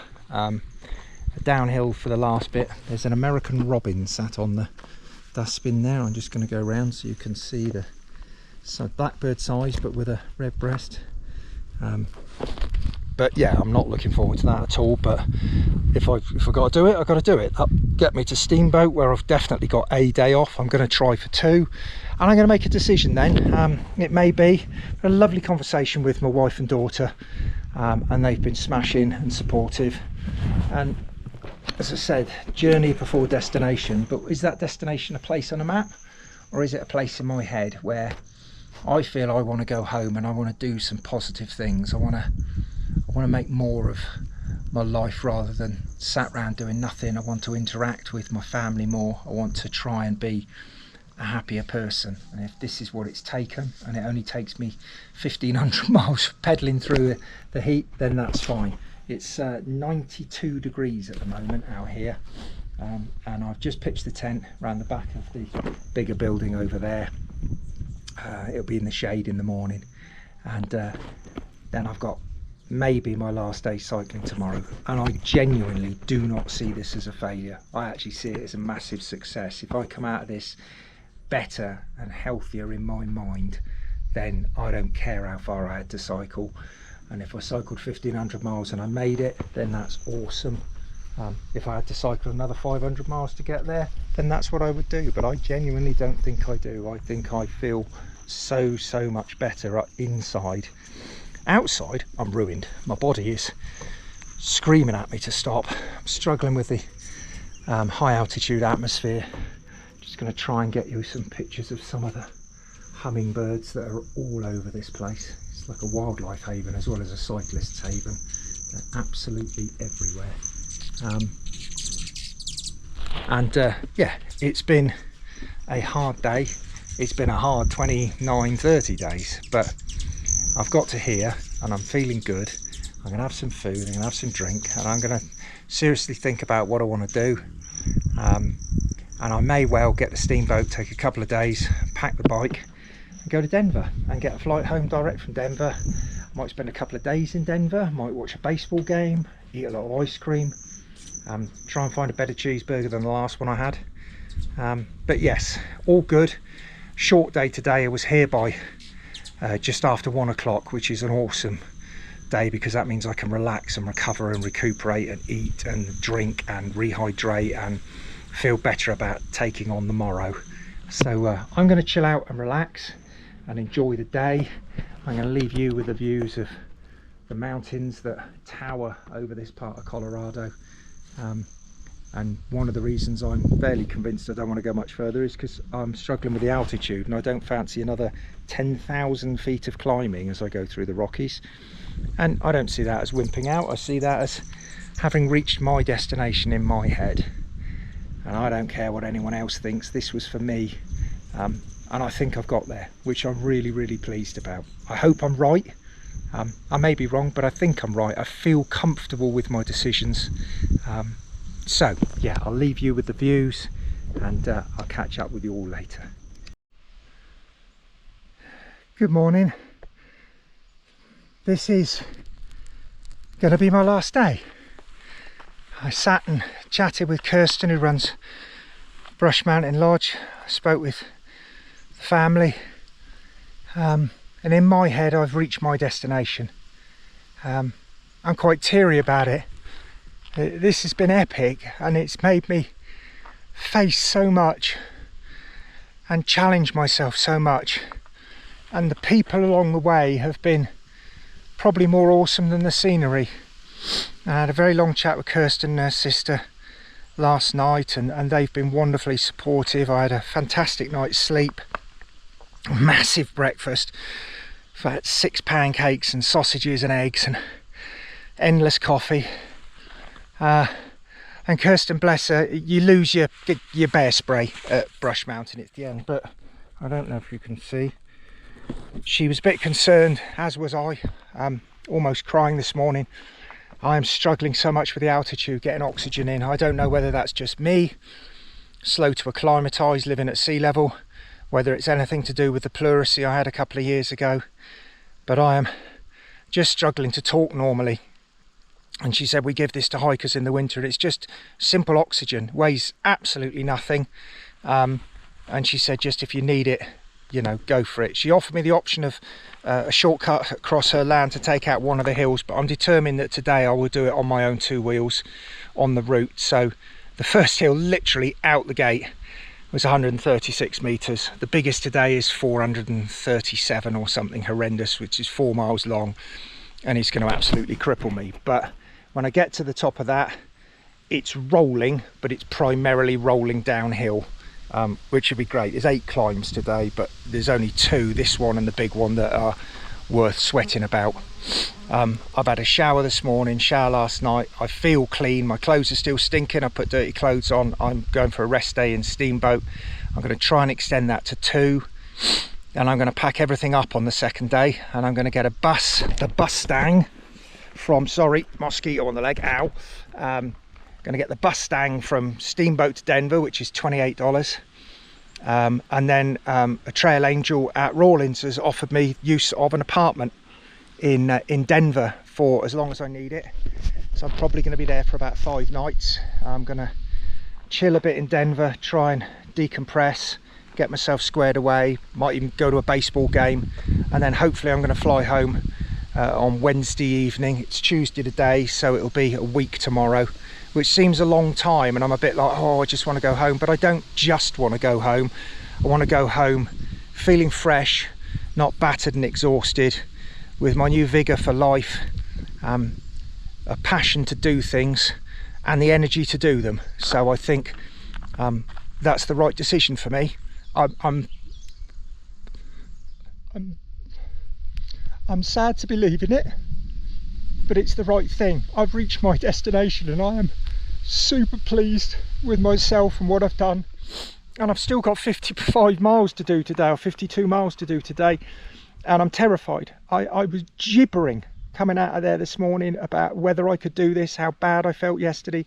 Downhill for the last bit. There's an American robin sat on the dustbin there. I'm just going to go around so you can see the blackbird size, but with a red breast. But yeah, I'm not looking forward to that at all. But if I got to do it, I've got to do it. Get me to Steamboat, where I've definitely got a day off. I'm going to try for 2, and I'm going to make a decision then. It may be a lovely conversation with my wife and daughter, and they've been smashing and supportive. And as I said, journey before destination. But is that destination a place on a map, or is it a place in my head where I feel I want to go home and I want to do some positive things? I want to make more of my life rather than sat around doing nothing. I want to interact with my family more. I want to try and be a happier person. And if this is what it's taken, and it only takes me 1,500 miles pedalling through the heat, then that's fine. It's 92 degrees at the moment out here, and I've just pitched the tent around the back of the bigger building over there. It'll be in the shade in the morning, and then I've got maybe my last day cycling tomorrow, and I genuinely do not see this as a failure. I actually see it as a massive success. If I come out of this better and healthier in my mind, then I don't care how far I had to cycle. And if I cycled 1,500 miles and I made it, then that's awesome. If I had to cycle another 500 miles to get there, then that's what I would do. But I genuinely don't think I do. I think I feel so much better inside. Outside, I'm ruined. My body is screaming at me to stop. I'm struggling with the high altitude atmosphere. Just going to try and get you some pictures of some of the hummingbirds that are all over this place. It's like a wildlife haven as well as a cyclist's haven. They're absolutely everywhere. Yeah, it's been a hard day. It's been a hard 29-30 days, but I've got to here and I'm feeling good. I'm gonna have some food, I'm gonna have some drink, and I'm gonna seriously think about what I want to do. And I may well get the Steamboat, take a couple of days, pack the bike and go to Denver and get a flight home direct from Denver. Might spend a couple of days in Denver, might watch a baseball game, eat a lot of ice cream, try and find a better cheeseburger than the last one I had. But yes, all good. Short day today. I was here by just after 1 o'clock, which is an awesome day because that means I can relax and recover and recuperate and eat and drink and rehydrate and feel better about taking on the morrow. So I'm going to chill out and relax and enjoy the day. I'm going to leave you with the views of the mountains that tower over this part of Colorado. And one of the reasons I'm fairly convinced I don't want to go much further is because I'm struggling with the altitude, and I don't fancy another 10,000 feet of climbing as I go through the Rockies. And I don't see that as wimping out. I see that as having reached my destination in my head, and I don't care what anyone else thinks. This was for me, and I think I've got there, which I'm really pleased about. I hope I'm right. I may be wrong, but I think I'm right. I feel comfortable with my decisions. So yeah, I'll leave you with the views, and I'll catch up with you all later. Good morning. This is going to be my last day. I sat and chatted with Kirsten, who runs Brush Mountain Lodge. I spoke with the family, and in my head I've reached my destination. I'm quite teary about it. This has been epic, and it's made me face so much and challenge myself so much, and the people along the way have been probably more awesome than the scenery. I had a very long chat with Kirsten and her sister last night, and they've been wonderfully supportive. I had a fantastic night's sleep, a massive breakfast. I had 6 pancakes and sausages and eggs and endless coffee. And Kirsten, bless her, you lose your bear spray at Brush Mountain at the end, but I don't know if you can see. She was a bit concerned, as was I, almost crying this morning. I am struggling so much with the altitude, getting oxygen in. I don't know whether that's just me, slow to acclimatise, living at sea level, whether it's anything to do with the pleurisy I had a couple of years ago, but I am just struggling to talk normally. And she said we give this to hikers in the winter. It's just simple oxygen, weighs absolutely nothing. And she said just if you need it, you know, go for it. She offered me the option of a shortcut across her land to take out one of the hills, but I'm determined that today I will do it on my own two wheels on the route. So the first hill literally out the gate was 136 meters. The biggest today is 437 or something horrendous, which is 4 miles long, and it's going to absolutely cripple me. But when I get to the top of that, it's rolling, but it's primarily rolling downhill, which would be great. There's 8 climbs today, but there's only 2, this one and the big one, that are worth sweating about. I've had a shower this morning, shower last night. I feel clean. My clothes are still stinking. I put dirty clothes on. I'm going for a rest day in Steamboat. I'm going to try and extend that to 2, and I'm going to pack everything up on the second day, and I'm going to get the Bustang from, sorry, mosquito on the leg, ow. Going to get the Bustang from Steamboat to Denver, which is $28. And then a Trail Angel at Rawlins has offered me use of an apartment in Denver for as long as I need it. So I'm probably going to be there for about 5 nights. I'm going to chill a bit in Denver, try and decompress, get myself squared away, might even go to a baseball game, and then hopefully I'm going to fly home on Wednesday evening. It's Tuesday today, so it'll be a week tomorrow, which seems a long time, and I'm a bit like, oh, I just want to go home. But I don't just want to go home. I want to go home feeling fresh, not battered and exhausted, with my new vigour for life, a passion to do things, and the energy to do them. So I think that's the right decision for me. I'm sad to be leaving it, but it's the right thing. I've reached my destination, and I am super pleased with myself and what I've done. And I've still got 55 miles to do today, or 52 miles to do today, and I'm terrified. I was gibbering coming out of there this morning about whether I could do this, how bad I felt yesterday.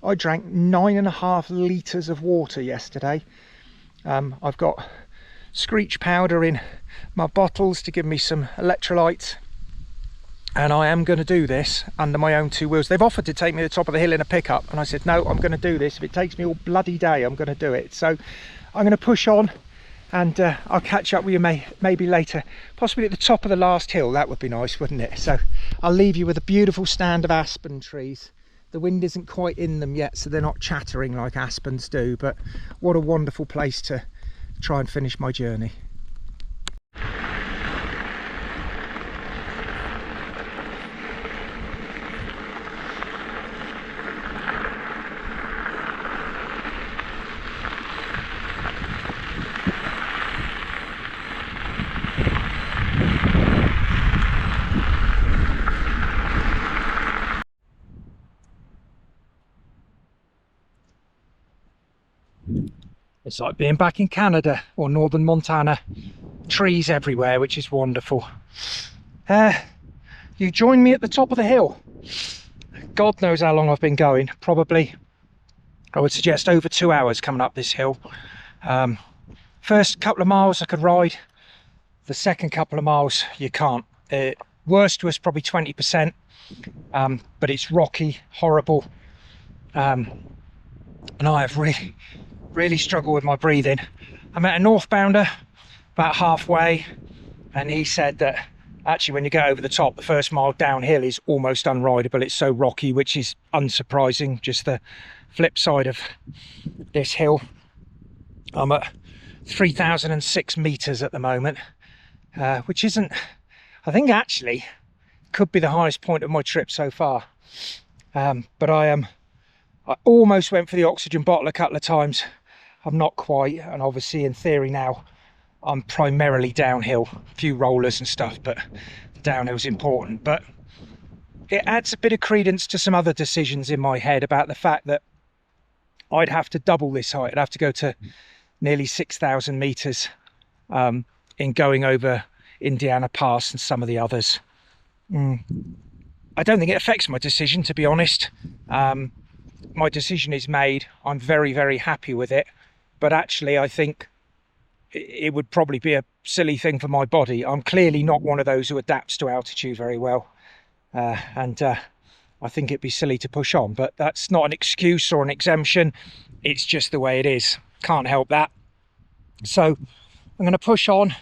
I drank 9.5 litres of water yesterday. I've got screech powder in my bottles to give me some electrolytes, and I am going to do this under my own two wheels. They've offered to take me to the top of the hill in a pickup, and I said no, I'm going to do this. If it takes me all bloody day, I'm going to do it. So I'm going to push on, and I'll catch up with you maybe later, possibly at the top of the last hill. That would be nice, wouldn't it? So I'll leave you with a beautiful stand of aspen trees. The wind isn't quite in them yet, so they're not chattering like aspens do, but what a wonderful place to try and finish my journey. It's like being back in Canada or northern Montana. Trees everywhere, which is wonderful. You join me at the top of the hill. God knows how long I've been going. Probably, I would suggest, over 2 hours coming up this hill. First couple of miles I could ride. The second couple of miles you can't. Worst was probably 20%, but it's rocky, horrible, and I have really struggled with my breathing. I met a northbounder about halfway, and he said that actually when you get over the top, the first mile downhill is almost unrideable. It's so rocky, which is unsurprising, just the flip side of this hill. I'm at 3,006 meters at the moment, which isn't, I think actually could be the highest point of my trip so far. But I almost went for the oxygen bottle a couple of times. I'm not quite, and obviously in theory now I'm primarily downhill, a few rollers and stuff, but the downhill's important. But it adds a bit of credence to some other decisions in my head about the fact that I'd have to double this height. I'd have to go to nearly 6,000 meters in going over Indiana Pass and some of the others. I don't think it affects my decision, to be honest. My decision is made. I'm very happy with it, but actually I think it would probably be a silly thing for my body. I'm clearly not one of those who adapts to altitude very well, and I think it'd be silly to push on, but that's not an excuse or an exemption. It's just the way it is. Can't help that. So I'm going to push on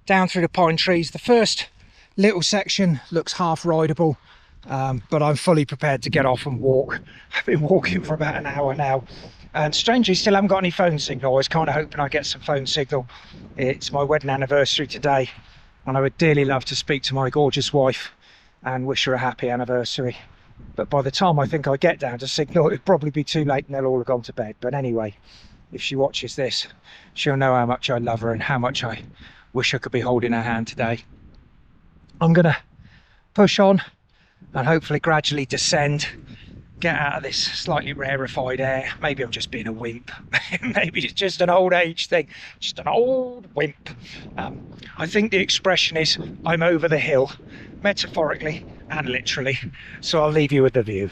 down through the pine trees. The first little section looks half rideable, but I'm fully prepared to get off and walk. I've been walking for about an hour now, and strangely still haven't got any phone signal. I was kind of hoping I'd get some phone signal. It's my wedding anniversary today, and I would dearly love to speak to my gorgeous wife and wish her a happy anniversary. But by the time I think I get down to signal, it'd probably be too late and they'll all have gone to bed. But anyway, if she watches this, she'll know how much I love her and how much I wish I could be holding her hand today. I'm gonna push on and hopefully gradually descend, get out of this slightly rarefied air. Maybe I'm just being a wimp. Maybe it's just an old age thing, just an old wimp. I think the expression is I'm over the hill, metaphorically and literally. So I'll leave you with the view.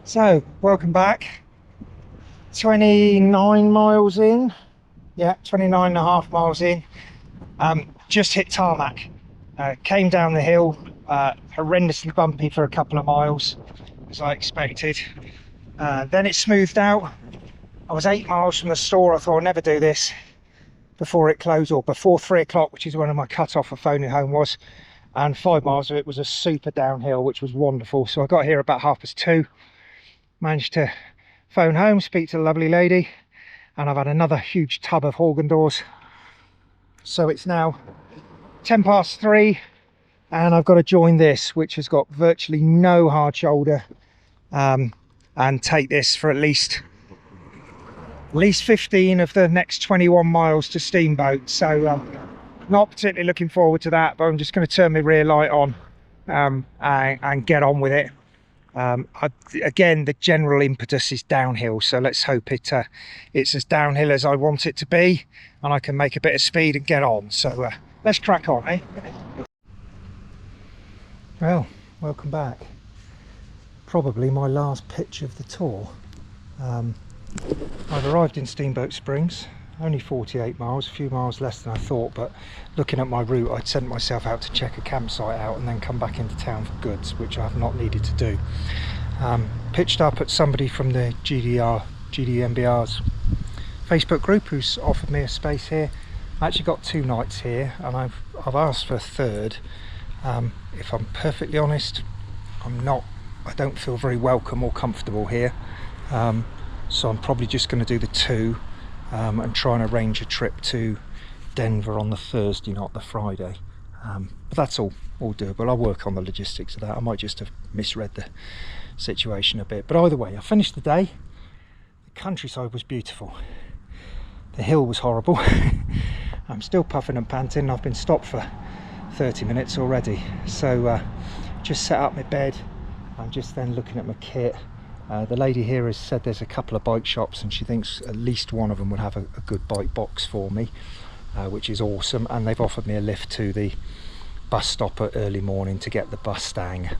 So welcome back. 29 miles in. Yeah, 29.5 miles in. Just hit tarmac. Came down the hill, horrendously bumpy for a couple of miles, as I expected. Then it smoothed out. I was 8 miles from the store. I thought I'll never do this before it closed, or before 3 o'clock, which is when my cut-off for phoning home was. And 5 miles of it was a super downhill, which was wonderful. So I got here about 2:30. Managed to phone home, speak to the lovely lady, and I've had another huge tub of Haagen-Dazs. So it's now 3:10, and I've got to join this, which has got virtually no hard shoulder, and take this for at least 15 of the next 21 miles to Steamboat. So not particularly looking forward to that, but I'm just going to turn my rear light on and get on with it. Again, the general impetus is downhill, so let's hope it's as downhill as I want it to be, and I can make a bit of speed and get on. So let's crack on, eh? Well, welcome back. Probably my last pitch of the tour. I've arrived in Steamboat Springs, only 48 miles, a few miles less than I thought, but looking at my route, I'd sent myself out to check a campsite out and then come back into town for goods, which I have not needed to do. Pitched up at somebody from the GDMBR's Facebook group who's offered me a space here. I actually got 2 nights here, and I've asked for a third. If I'm perfectly honest, I don't feel very welcome or comfortable here. So I'm probably just going to do the 2. And try and arrange a trip to Denver on the Thursday, not the Friday. But that's all doable. I'll work on the logistics of that. I might just have misread the situation a bit. But either way, I finished the day. The countryside was beautiful. The hill was horrible. I'm still puffing and panting. I've been stopped for 30 minutes already. So just set up my bed. I'm just then looking at my kit. The lady here has said there's a couple of bike shops, and she thinks at least one of them would have a good bike box for me, which is awesome. And they've offered me a lift to the bus stop at early morning to get the Mustang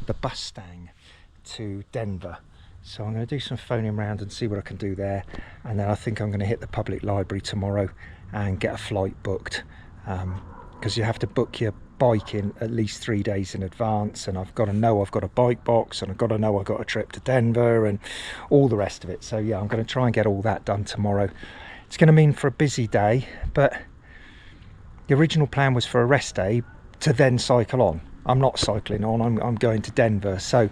to Denver. So I'm going to do some phoning around and see what I can do there, and then I think I'm going to hit the public library tomorrow and get a flight booked, because you have to book your bike in at least 3 days in advance, and I've got to know I've got a bike box, and I've got to know I've got a trip to Denver and all the rest of it. So yeah, I'm going to try and get all that done tomorrow. It's going to mean for a busy day, but the original plan was for a rest day to then cycle on. I'm not cycling on, I'm going to Denver. So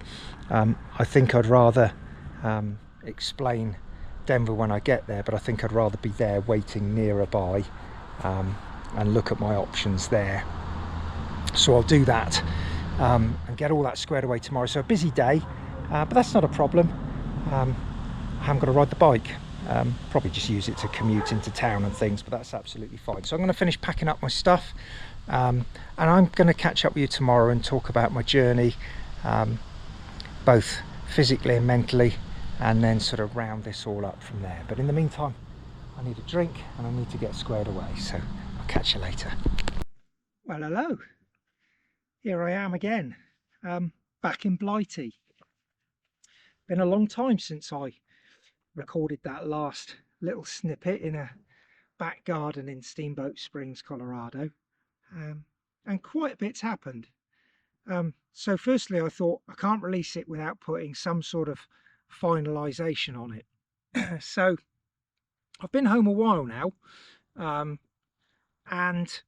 I think I'd rather explain Denver when I get there, but I think I'd rather be there waiting nearby and look at my options there. So I'll do that and get all that squared away tomorrow. So a busy day, but that's not a problem. I haven't got to ride the bike. Probably just use it to commute into town and things, but that's absolutely fine. So I'm going to finish packing up my stuff, and I'm going to catch up with you tomorrow and talk about my journey, both physically and mentally, and then sort of round this all up from there. But in the meantime, I need a drink and I need to get squared away. So I'll catch you later. Well, hello. Here I am again, back in Blighty. Been a long time since I recorded that last little snippet in a back garden in Steamboat Springs, Colorado, and quite a bit's happened. So firstly, I thought I can't release it without putting some sort of finalisation on it. So I've been home a while now, and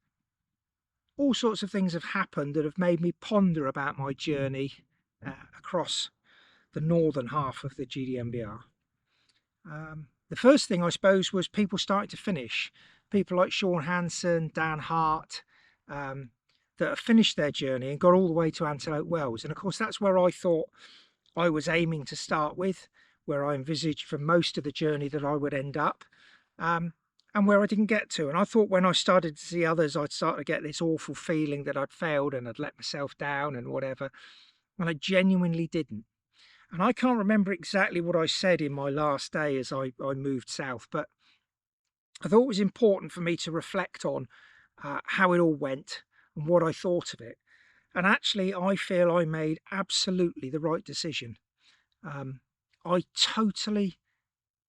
all sorts of things have happened that have made me ponder about my journey across the northern half of the GDMBR. The first thing, I suppose, was people starting to finish. People like Sean Hansen, Dan Hart, that have finished their journey and got all the way to Antelope Wells. And of course, that's where I thought I was aiming to start with, where I envisaged for most of the journey that I would end up, and where I didn't get to. And I thought when I started to see others, I'd start to get this awful feeling that I'd failed and I'd let myself down and whatever. And I genuinely didn't. And I can't remember exactly what I said in my last day as I moved south, but I thought it was important for me to reflect on how it all went and what I thought of it. And actually, I feel I made absolutely the right decision. I totally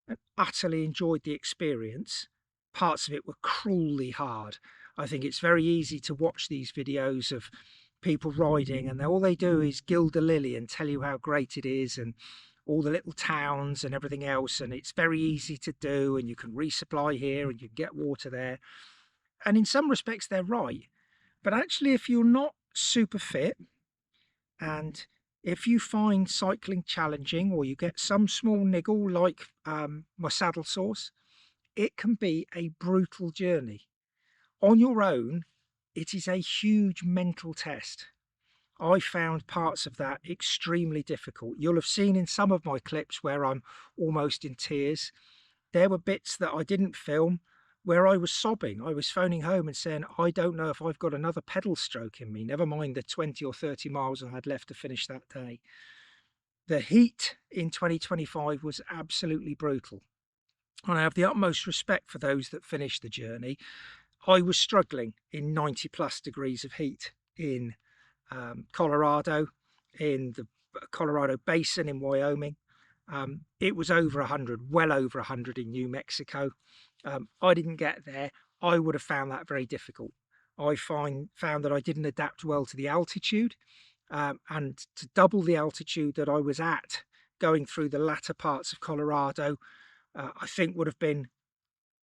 and utterly enjoyed the experience. Parts of it were cruelly hard. I think it's very easy to watch these videos of people riding and all they do is gild the lily and tell you how great it is and all the little towns and everything else, and it's very easy to do and you can resupply here and you can get water there. And in some respects they're right, but actually if you're not super fit and if you find cycling challenging or you get some small niggle like my saddle sores, it can be a brutal journey. On your own, it is a huge mental test. I found parts of that extremely difficult. You'll have seen in some of my clips where I'm almost in tears. There were bits that I didn't film where I was sobbing. I was phoning home and saying, I don't know if I've got another pedal stroke in me, never mind the 20 or 30 miles I had left to finish that day. The heat in 2025 was absolutely brutal. And I have the utmost respect for those that finished the journey. I was struggling in 90 plus degrees of heat in Colorado, in the Colorado basin in Wyoming. It was over 100, well over 100 in New Mexico. I didn't get there. I would have found that very difficult. I found that I didn't adapt well to the altitude, and to double the altitude that I was at going through the latter parts of Colorado, I think would have been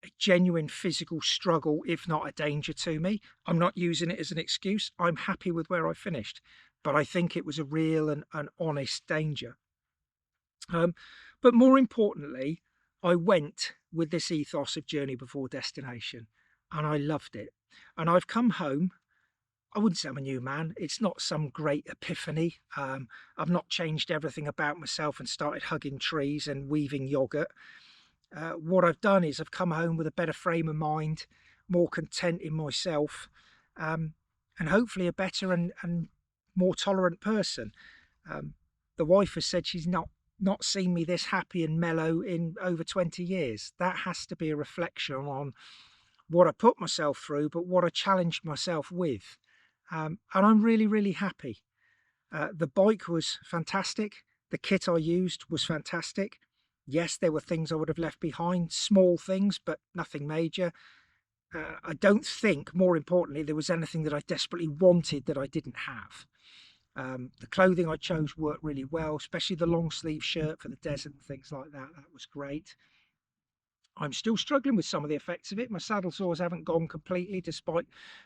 a genuine physical struggle, if not a danger to me. I'm not using it as an excuse. I'm happy with where I finished, but I think it was a real and an honest danger. But more importantly, I went with this ethos of journey before destination, and I loved it. And I've come home. I wouldn't say I'm a new man. It's not some great epiphany. I've not changed everything about myself and started hugging trees and weaving yogurt. What I've done is I've come home with a better frame of mind, more content in myself, and hopefully a better and more tolerant person. The wife has said she's not seen me this happy and mellow in over 20 years. That has to be a reflection on what I put myself through, but what I challenged myself with. And I'm really, really happy. The bike was fantastic. The kit I used was fantastic. Yes, there were things I would have left behind, small things, but nothing major. I don't think, more importantly, there was anything that I desperately wanted that I didn't have. The clothing I chose worked really well, especially the long sleeve shirt for the desert and things like that. That was great. I'm still struggling with some of the effects of it. My saddle sores haven't gone completely, despite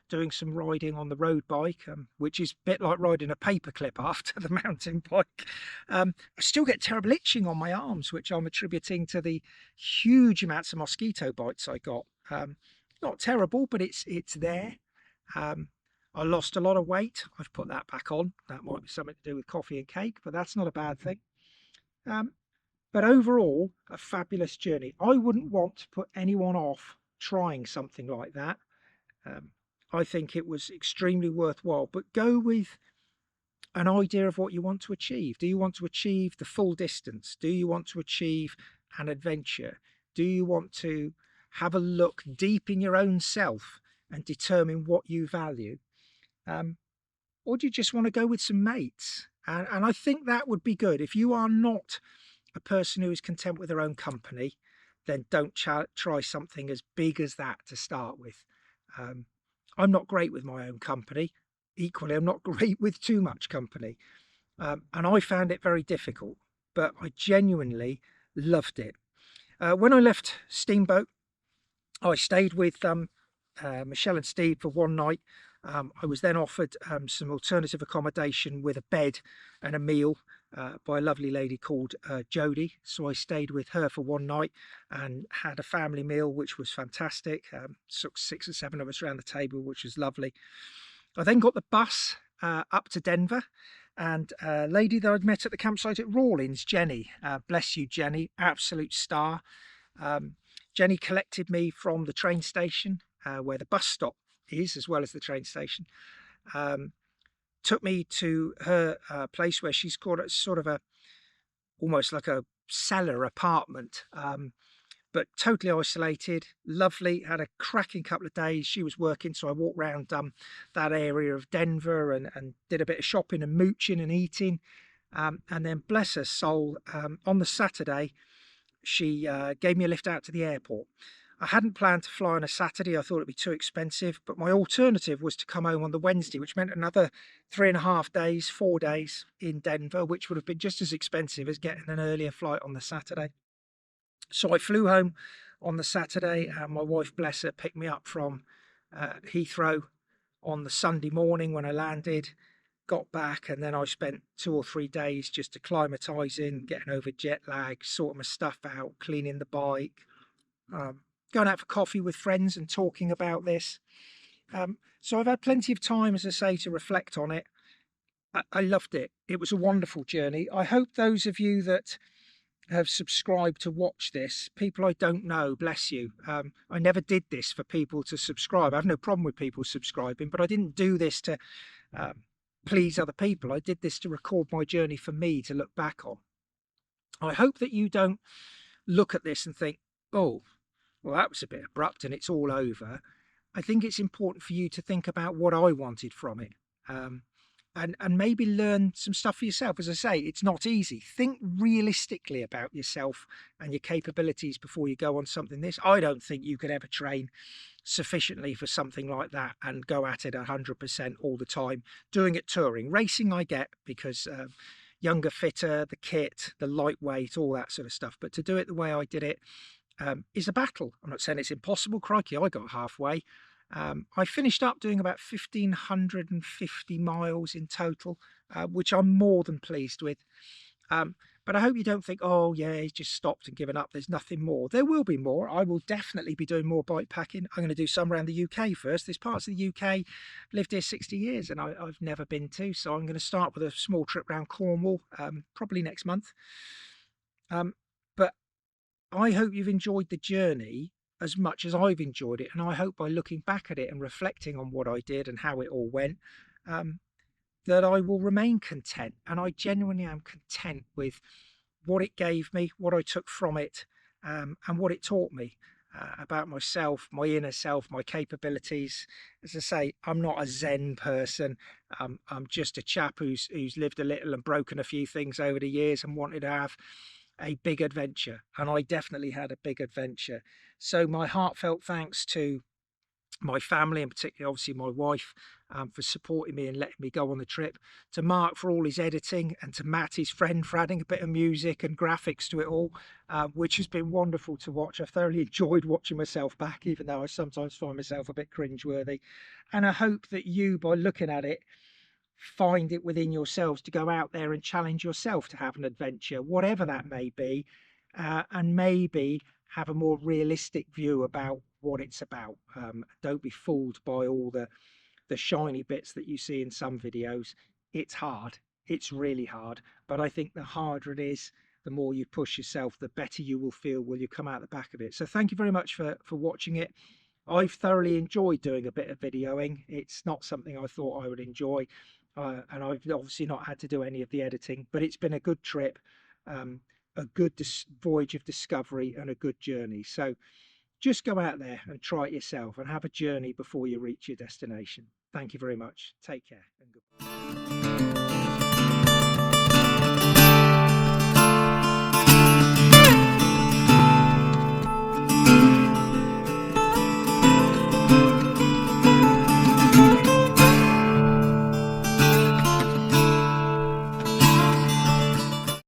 doing some riding on the road bike, which is a bit like riding a paperclip after the mountain bike. I still get terrible itching on my arms, which I'm attributing to the huge amounts of mosquito bites I got. Not terrible, but it's there. I lost a lot of weight. I've put that back on. That might be something to do with coffee and cake, but that's not a bad thing. But overall, a fabulous journey. I wouldn't want to put anyone off trying something like that. I think it was extremely worthwhile, but go with an idea of what you want to achieve. Do you want to achieve the full distance? Do you want to achieve an adventure? Do you want to have a look deep in your own self and determine what you value? Or do you just want to go with some mates? And I think that would be good. If you are not a person who is content with their own company, then don't try something as big as that to start with. I'm not great with my own company. Equally, I'm not great with too much company. And I found it very difficult, but I genuinely loved it. When I left Steamboat I stayed with Michelle and Steve for one night. I was then offered some alternative accommodation with a bed and a meal by a lovely lady called Jodie. So I stayed with her for one night and had a family meal, which was fantastic. 6 or 7 of us around the table, which was lovely. I then got the bus up to Denver, and a lady that I'd met at the campsite at Rawlins, Jenny, bless you, Jenny, absolute star. Jenny collected me from the train station where the bus stop is, as well as the train station. Took me to her place where she's got a sort of almost like a cellar apartment, but totally isolated, lovely. Had a cracking couple of days. She was working, so I walked around that area of Denver and did a bit of shopping and mooching and eating. And then, bless her soul, on the Saturday, she gave me a lift out to the airport. I hadn't planned to fly on a Saturday. I thought it'd be too expensive, but my alternative was to come home on the Wednesday, which meant another 3.5 days, 4 days in Denver, which would have been just as expensive as getting an earlier flight on the Saturday. So I flew home on the Saturday, and my wife, bless her, picked me up from Heathrow on the Sunday morning when I landed. Got back, and then I spent 2 or 3 days just acclimatizing, getting over jet lag, sorting my stuff out, cleaning the bike, going out for coffee with friends and talking about this. So I've had plenty of time, as I say, to reflect on it. I loved it. It was a wonderful journey. I hope those of you that have subscribed to watch this, people I don't know, bless you. I never did this for people to subscribe. I have no problem with people subscribing, but I didn't do this to please other people. I did this to record my journey for me to look back on. I hope that you don't look at this and think, oh, well, that was a bit abrupt and it's all over. I think it's important for you to think about what I wanted from it. And maybe learn some stuff for yourself. As I say, it's not easy. Think realistically about yourself and your capabilities before you go on something this. I don't think you could ever train sufficiently for something like that and go at it 100% all the time. Doing it touring. Racing I get, because younger, fitter, the kit, the lightweight, all that sort of stuff. But to do it the way I did it is a battle. I'm not saying it's impossible. Crikey, I got halfway. I finished up doing about 1,550 miles in total, which I'm more than pleased with. But I hope you don't think, oh yeah, he's just stopped and given up. There's nothing more. There will be more. I will definitely be doing more bike packing. I'm going to do some around the UK first. There's parts of the UK, I've lived here 60 years and I've never been to. So I'm going to start with a small trip around Cornwall, probably next month. But I hope you've enjoyed the journey as much as I've enjoyed it, and I hope by looking back at it and reflecting on what I did and how it all went, that I will remain content. And I genuinely am content with what it gave me, what I took from it, and what it taught me about myself, my inner self, my capabilities. As I say, I'm not a Zen person. I'm just a chap who's lived a little and broken a few things over the years and wanted to have a big adventure, and I definitely had a big adventure. So my heartfelt thanks to my family, and particularly obviously my wife, for supporting me and letting me go on the trip, to Mark for all his editing, and to Matt, his friend, for adding a bit of music and graphics to it all, which has been wonderful to watch. I've thoroughly enjoyed watching myself back, even though I sometimes find myself a bit cringeworthy. And I hope that you, by looking at it, find it within yourselves to go out there and challenge yourself to have an adventure, whatever that may be, and maybe have a more realistic view about what it's about. Don't be fooled by all the shiny bits that you see in some videos. It's hard. It's really hard. But I think the harder it is, the more you push yourself, the better you will feel when you come out the back of it. So thank you very much for watching it. I've thoroughly enjoyed doing a bit of videoing. It's not something I thought I would enjoy. And I've obviously not had to do any of the editing, but it's been a good trip, a good voyage of discovery and a good journey. So just go out there and try it yourself and have a journey before you reach your destination. Thank you very much. Take care and goodbye.